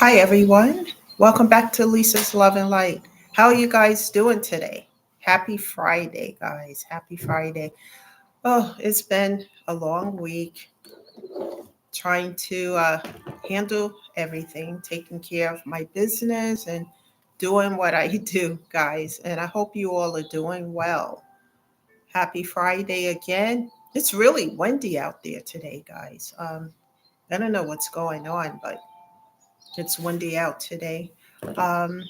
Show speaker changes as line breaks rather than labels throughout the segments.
Hi, everyone. Welcome back to Lisa's Love and Light. How are you guys doing today? Happy Friday, guys. Happy Friday. Oh, it's been a long week trying to handle everything, taking care of my business and doing what I do, guys. And I hope you all are doing well. Happy Friday again. It's really windy out there today, guys. I don't know what's going on, but it's windy out today. Um,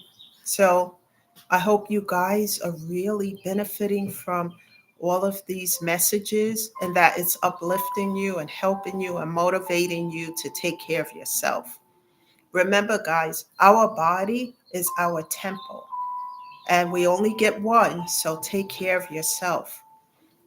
so I hope you guys are really benefiting from all of these messages and that it's uplifting you and helping you and motivating you to take care of yourself. Remember, guys, our body is our temple and we only get one, so take care of yourself,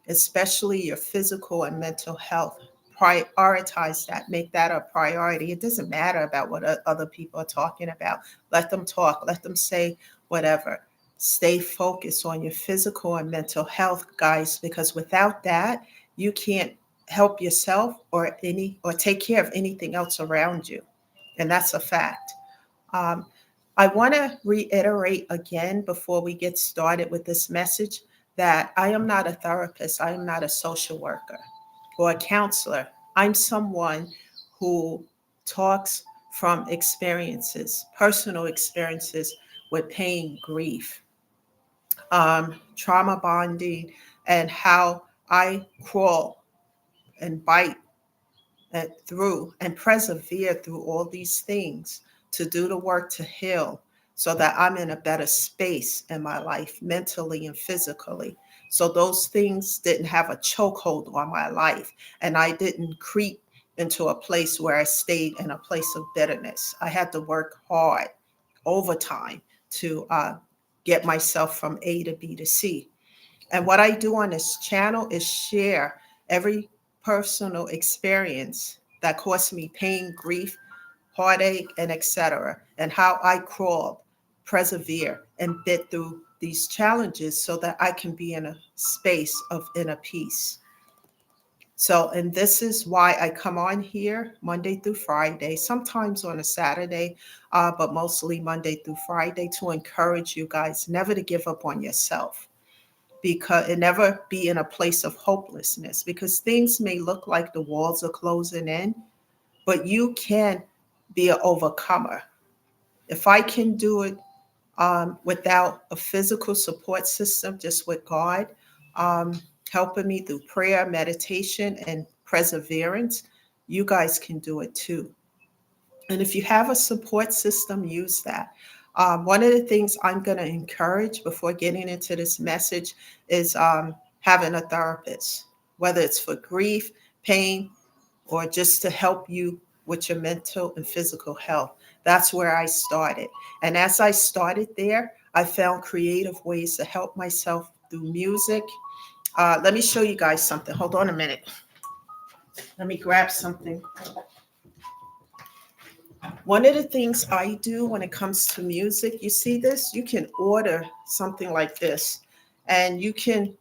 especially your physical and mental health. Prioritize that, make that a priority. It doesn't matter about what other people are talking about. Let them talk, let them say whatever. Stay focused on your physical and mental health, guys, because without that, you can't help yourself or take care of anything else around you. And that's a fact. Um, I want to reiterate again before we get started with this message that I am not a therapist, I am not a social worker or a counselor. I'm someone who talks from experiences, personal experiences with pain, grief, trauma bonding, and how I crawl and bite through and persevere through all these things to do the work to heal so that I'm in a better space in my life, mentally and physically. So those things didn't have a chokehold on my life, and I didn't creep into a place where I stayed in a place of bitterness. I had to work hard, overtime, to get myself from A to B to C. And what I do on this channel is share every personal experience that caused me pain, grief, heartache, and etc. And how I crawled, persevere, and bit through these challenges so that I can be in a space of inner peace. So, and this is why I come on here Monday through Friday, sometimes on a Saturday, but mostly Monday through Friday to encourage you guys never to give up on yourself because it never be in a place of hopelessness because things may look like the walls are closing in, but you can be an overcomer. If I can do it without a physical support system, just with God um, helping me through prayer, meditation, and perseverance, you guys can do it too. And if you have a support system, use that. One of the things I'm going to encourage before getting into this message is having a therapist, whether it's for grief, pain, or just to help you with your mental and physical health. That's where I started. And as I started there, I found creative ways to help myself through music. Let me show you guys something. Hold on a minute. Let me grab something. One of the things I do when it comes to music, you see this? You can order something like this and you can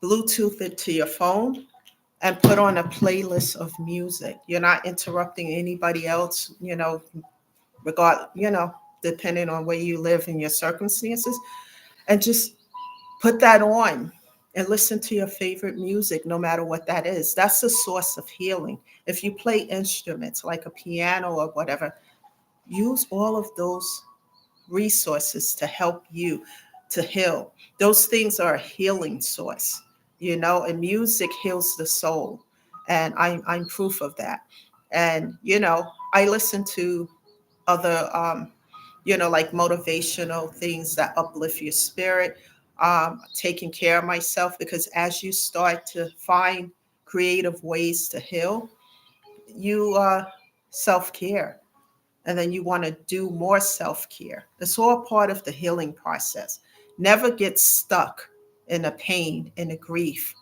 Bluetooth it to your phone and put on a playlist of music. You're not interrupting anybody else, depending on where you live and your circumstances. And just put that on and listen to your favorite music, no matter what that is. That's the source of healing. If you play instruments like a piano or whatever, use all of those resources to help you to heal. Those things are a healing source, and music heals the soul. And I'm proof of that. And, I listen to other, like motivational things that uplift your spirit, taking care of myself, because as you start to find creative ways to heal, you self care and then you want to do more self care. It's all part of the healing process. Never get stuck in the pain, in the grief,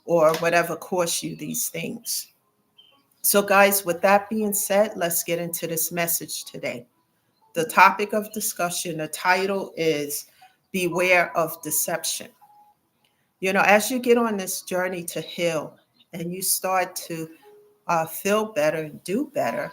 or whatever caused you these things. So, guys, with that being said, let's get into this message today. The topic of discussion, the title is Beware of Deception. As you get on this journey to heal and you start to feel better and do better,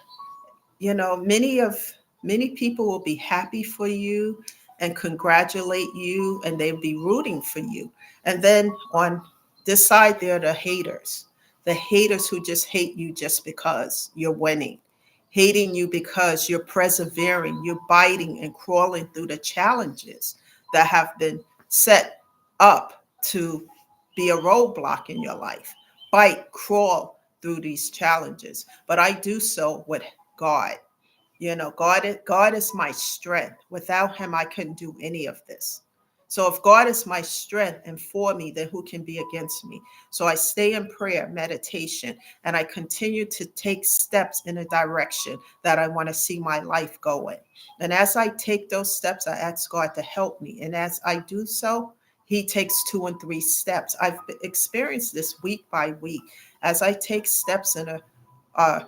many of Many people will be happy for you and congratulate you, and they'll be rooting for you. And then on this side, there are the haters who just hate you just because you're winning, hating you because you're persevering, you're biting and crawling through the challenges that have been set up to be a roadblock in your life. Bite, crawl through these challenges. But I do so with God. God is my strength. Without him, I couldn't do any of this. So if God is my strength and for me, then who can be against me? So I stay in prayer, meditation, and I continue to take steps in a direction that I want to see my life going. And as I take those steps, I ask God to help me. And as I do so, he takes 2 and 3 steps. I've experienced this week by week. As I take steps in a uh,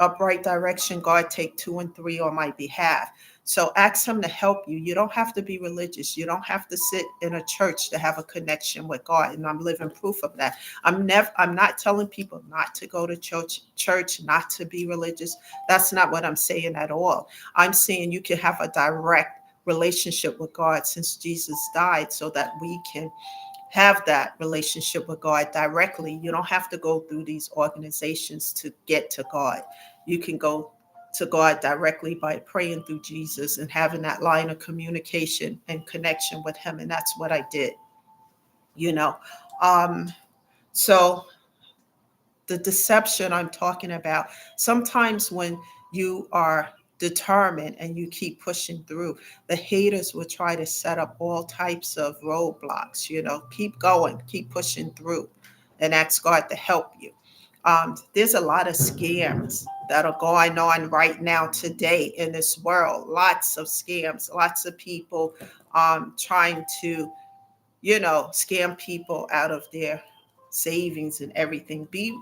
upright direction, God take 2 and 3 on my behalf. So ask him to help you. You don't have to be religious. You don't have to sit in a church to have a connection with God. And I'm living proof of that. I'm not telling people not to go to church, not to be religious. That's not what I'm saying at all. I'm saying you can have a direct relationship with God since Jesus died so that we can have that relationship with God directly. You don't have to go through these organizations to get to God. You can go to God directly by praying through Jesus and having that line of communication and connection with him. And that's what I did, you know. Um, so the deception I'm talking about, sometimes when you are determined and you keep pushing through, the haters will try to set up all types of roadblocks. Keep going, keep pushing through, and ask God to help you. There's a lot of scams that are going on right now today in this world. Lots of scams, lots of people trying to scam people out of their savings and everything. Be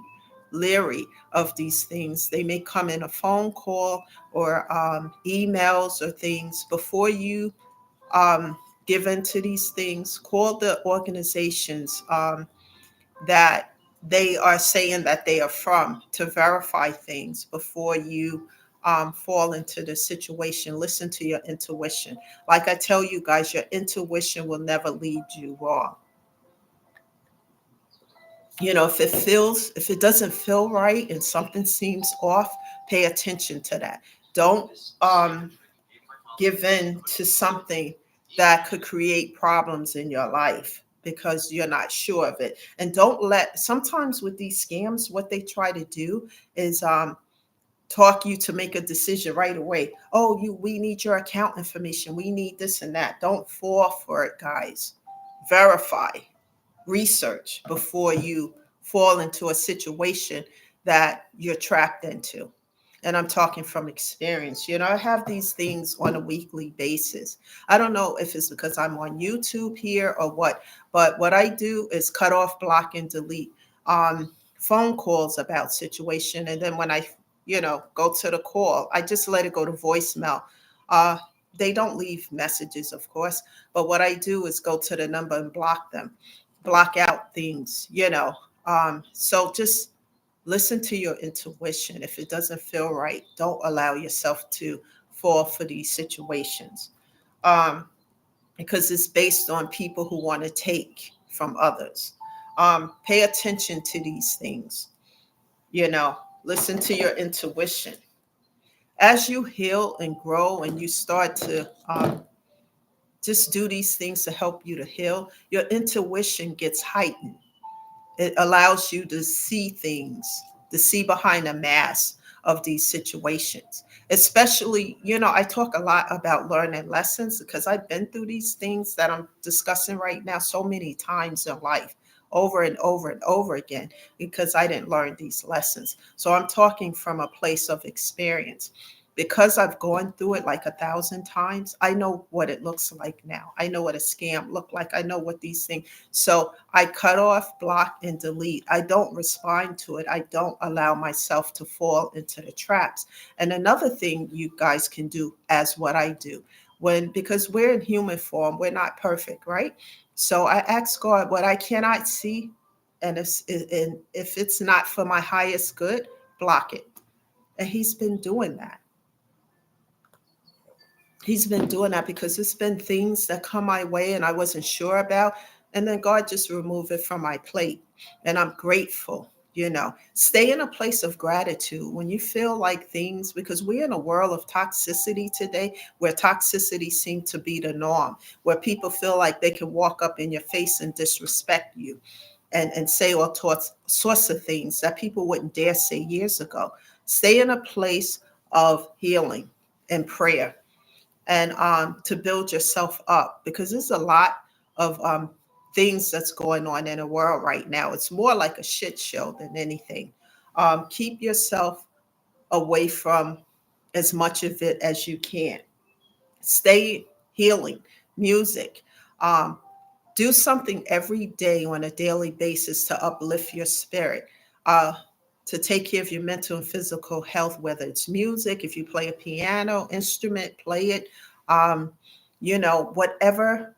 leery of these things. They may come in a phone call or emails or things. Before you give into these things, call the organizations that they are saying that they are from to verify things before you fall into the situation. Listen to your intuition. Like I tell you guys, your intuition will never lead you wrong. If it doesn't feel right and something seems off, pay attention to that. Don't give in to something that could create problems in your life because you're not sure of it. And don't let, sometimes with these scams, what they try to do is talk you to make a decision right away. Oh, we need your account information. We need this and that. Don't fall for it, guys. Verify, research before you fall into a situation that you're trapped into. And I'm talking from experience. I have these things on a weekly basis. I don't know if it's because I'm on YouTube here or what, but what I do is cut off, block, and delete phone calls about situation. And then when I, go to the call, I just let it go to voicemail. Uh, they don't leave messages, of course, but what I do is go to the number and block them, block out things. So just listen to your intuition. If it doesn't feel right, don't allow yourself to fall for these situations, um, because it's based on people who want to take from others. Pay attention to these things. Listen to your intuition. As you heal and grow and you start to just do these things to help you to heal, your intuition gets heightened. It allows you to see things, to see behind the mask of these situations. Especially, I talk a lot about learning lessons because I've been through these things that I'm discussing right now so many times in life, over and over and over again, because I didn't learn these lessons. So I'm talking from a place of experience. Because I've gone through it like 1,000 times, I know what it looks like now. I know what a scam looked like. I know what these things. So I cut off, block, and delete. I don't respond to it. I don't allow myself to fall into the traps. And another thing you guys can do as what I do, because we're in human form, we're not perfect, right? So I ask God what I cannot see, and if it's not for my highest good, block it. And He's been doing that. He's been doing that because it's been things that come my way and I wasn't sure about. And then God just removed it from my plate. And I'm grateful. Stay in a place of gratitude when you feel like things, because we're in a world of toxicity today where toxicity seems to be the norm, where people feel like they can walk up in your face and disrespect you and say sorts of things that people wouldn't dare say years ago. Stay in a place of healing and prayer, and to build yourself up, because there's a lot of things that's going on in the world right now. It's more like a shit show than anything. Keep yourself away from as much of it as you can. Stay healing, music. Um, do something every day on a daily basis to uplift your spirit, uh, to take care of your mental and physical health, whether it's music, if you play a piano instrument, play it. Um, whatever,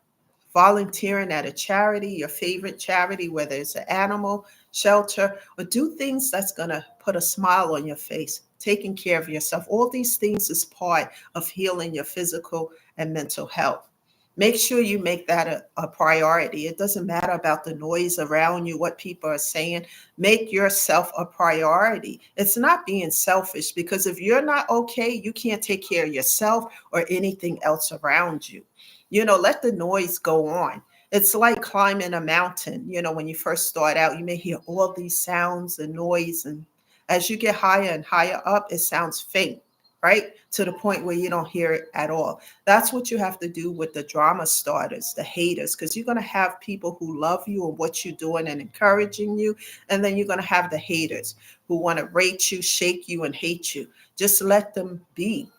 volunteering at a charity, your favorite charity, whether it's an animal shelter, or do things that's going to put a smile on your face, taking care of yourself. All these things is part of healing your physical and mental health. Make sure you make that a priority. It doesn't matter about the noise around you, what people are saying. Make yourself a priority. It's not being selfish, because if you're not okay, you can't take care of yourself or anything else around you. Let the noise go on. It's like climbing a mountain. When you first start out, you may hear all these sounds and noise. And as you get higher and higher up, it sounds faint, right? To the point where you don't hear it at all. That's what you have to do with the drama starters, the haters, because you're going to have people who love you and what you're doing and encouraging you. And then you're going to have the haters who want to rate you, shake you, and hate you. Just let them be,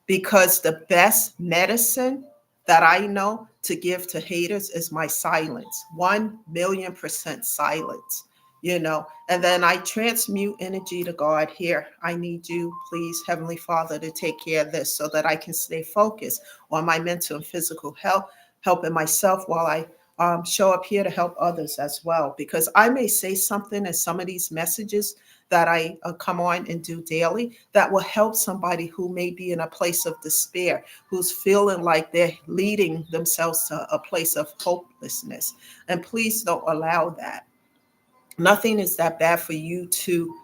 because the best medicine that I know to give to haters is my silence. 1,000,000% silence, and then I transmute energy to God. Here, I need you, please, Heavenly Father, to take care of this so that I can stay focused on my mental and physical health, helping myself while I show up here to help others as well. Because I may say something in some of these messages that I come on and do daily that will help somebody who may be in a place of despair, who's feeling like they're leading themselves to a place of hopelessness. And please don't allow that. Nothing is that bad for you to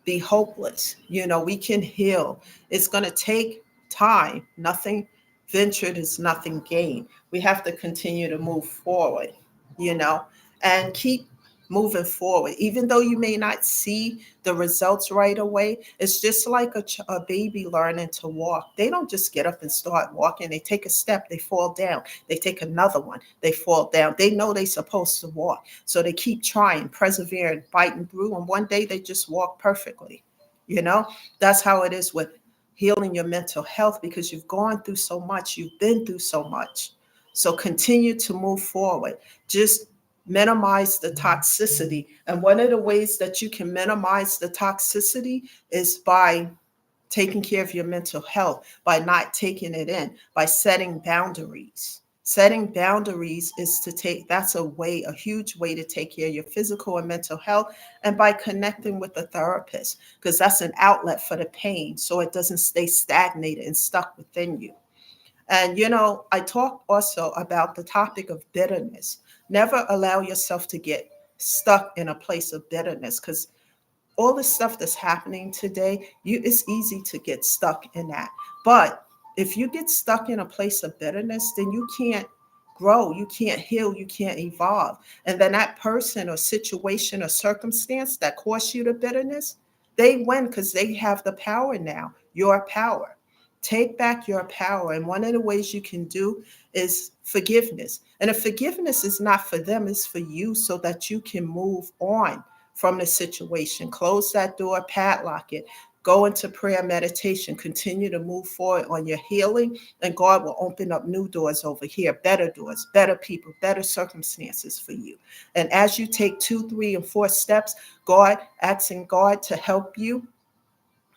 be hopeless. We can heal. It's going to take time. Nothing ventured is nothing gained. We have to continue to move forward, you know, and keep moving forward. Even though you may not see the results right away, it's just like a baby learning to walk. They don't just get up and start walking. They take a step, they fall down. They take another one, they fall down. They know they're supposed to walk. So they keep trying, persevering, fighting through. And one day they just walk perfectly. You know, that's how it is with healing your mental health, because you've gone through so much, you've been through so much. So continue to move forward. Just minimize the toxicity. And one of the ways that you can minimize the toxicity is by taking care of your mental health, by not taking it in, by setting boundaries. Setting boundaries is that's a huge way to take care of your physical and mental health, and by connecting with a therapist, because that's an outlet for the pain so it doesn't stay stagnated and stuck within you. And, I talk also about the topic of bitterness. Never allow yourself to get stuck in a place of bitterness, because all the stuff that's happening today, it's easy to get stuck in that. But if you get stuck in a place of bitterness, then you can't grow, you can't heal, you can't evolve. And then that person or situation or circumstance that caused you the bitterness, they win because they have the power now, your power. Take back your power. And one of the ways you can do is forgiveness. And if forgiveness is not for them, it's for you, so that you can move on from the situation. Close that door, padlock it, go into prayer, meditation, continue to move forward on your healing, and God will open up new doors over here, better doors, better people, better circumstances for you. And as you take 2, 3, and 4 steps, asking God to help you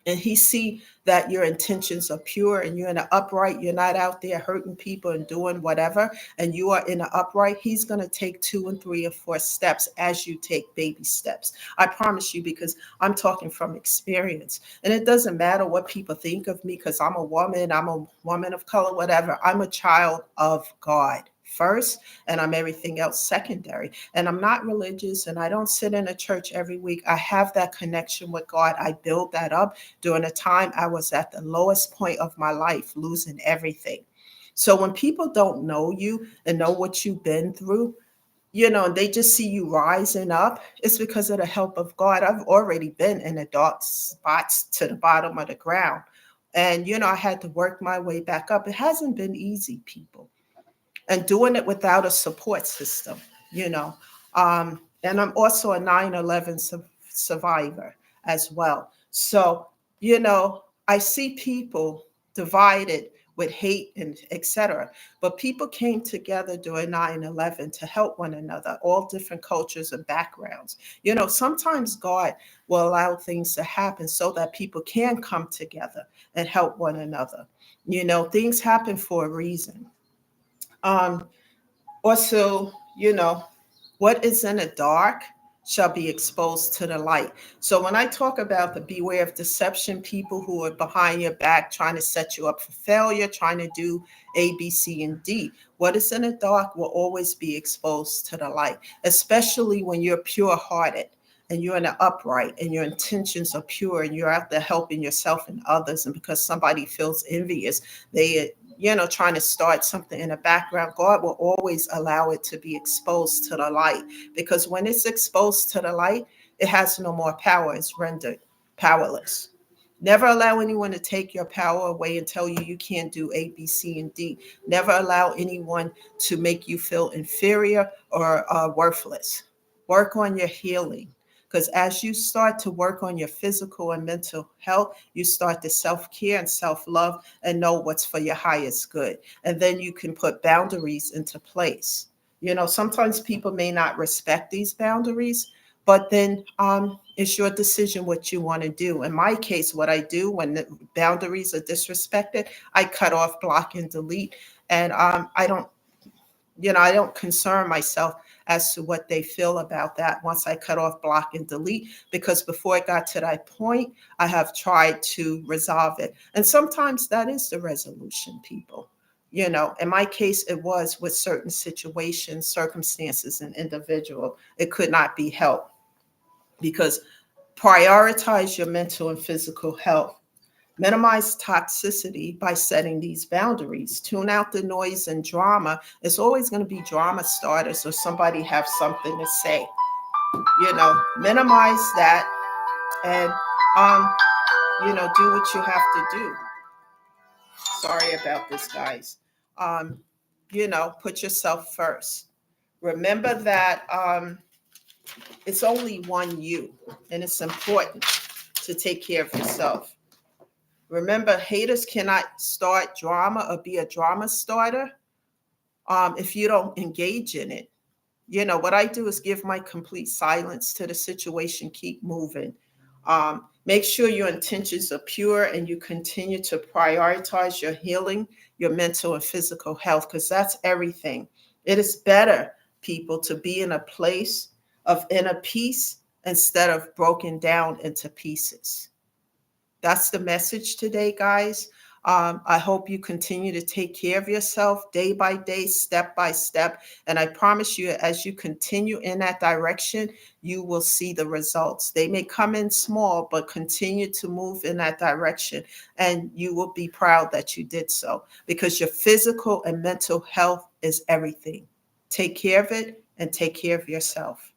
and he see that your intentions are pure and you're in an upright, you're not out there hurting people and doing whatever, and you are in an upright, he's going to take 2 and 3 or 4 steps as you take baby steps. I promise you, because I'm talking from experience. And it doesn't matter what people think of me, because I'm a woman of color, whatever. I'm a child of God first, and I'm everything else secondary. And I'm not religious, and I don't sit in a church every week. I have that connection with God. I build that up during a time I was at the lowest point of my life, losing everything. So when people don't know you and know what you've been through, they just see you rising up, it's because of the help of God. I've already been in the dark spots to the bottom of the ground. And, I had to work my way back up. It hasn't been easy, people, and doing it without a support system, you know. And I'm also a 9/11 survivor as well. So, I see people divided with hate and etc. But people came together during 9/11 to help one another, all different cultures and backgrounds. Sometimes God will allow things to happen so that people can come together and help one another. Things happen for a reason. Um, Also, what is in the dark shall be exposed to the light. So when I talk about the beware of deception, people who are behind your back trying to set you up for failure, trying to do A, B, C, and D, what is in the dark will always be exposed to the light, especially when you're pure hearted and you're in the upright and your intentions are pure and you're out there helping yourself and others. And because somebody feels envious, they trying to start something in the background, God will always allow it to be exposed to the light, because when it's exposed to the light, it has no more power. It's rendered powerless. Never allow anyone to take your power away and tell you you can't do A, B, C, and D. Never allow anyone to make you feel inferior or worthless. Work on your healing. Because as you start to work on your physical and mental health, you start to self-care and self-love and know what's for your highest good. And then you can put boundaries into place. Sometimes people may not respect these boundaries, but then it's your decision what you want to do. In my case, what I do when the boundaries are disrespected, I cut off, block, and delete. And I don't concern myself as to what they feel about that once I cut off, block, and delete, because before it got to that point, I have tried to resolve it. And sometimes that is the resolution, people. In my case, it was with certain situations, circumstances, and individual. It could not be helped, because prioritize your mental and physical health. Minimize toxicity by setting these boundaries. Tune out the noise and drama. It's always going to be drama starters or somebody have something to say. Minimize that, and do what you have to do. Sorry about this, guys. Put yourself first. Remember that it's only one you, and it's important to take care of yourself. Remember, haters cannot start drama or be a drama starter if you don't engage in it. What I do is give my complete silence to the situation, keep moving. Make sure your intentions are pure and you continue to prioritize your healing, your mental and physical health, because that's everything. It is better, people, to be in a place of inner peace instead of broken down into pieces. That's the message today, guys. I hope you continue to take care of yourself day by day, step by step. And I promise you, as you continue in that direction, you will see the results. They may come in small, but continue to move in that direction. And you will be proud that you did so, because your physical and mental health is everything. Take care of it and take care of yourself.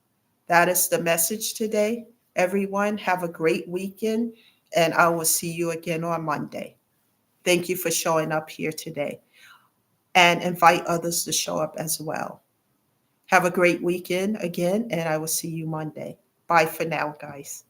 That is the message today. Everyone, have a great weekend, and I will see you again on Monday. Thank you for showing up here today, and invite others to show up as well. Have a great weekend again, and I will see you Monday. Bye for now, guys.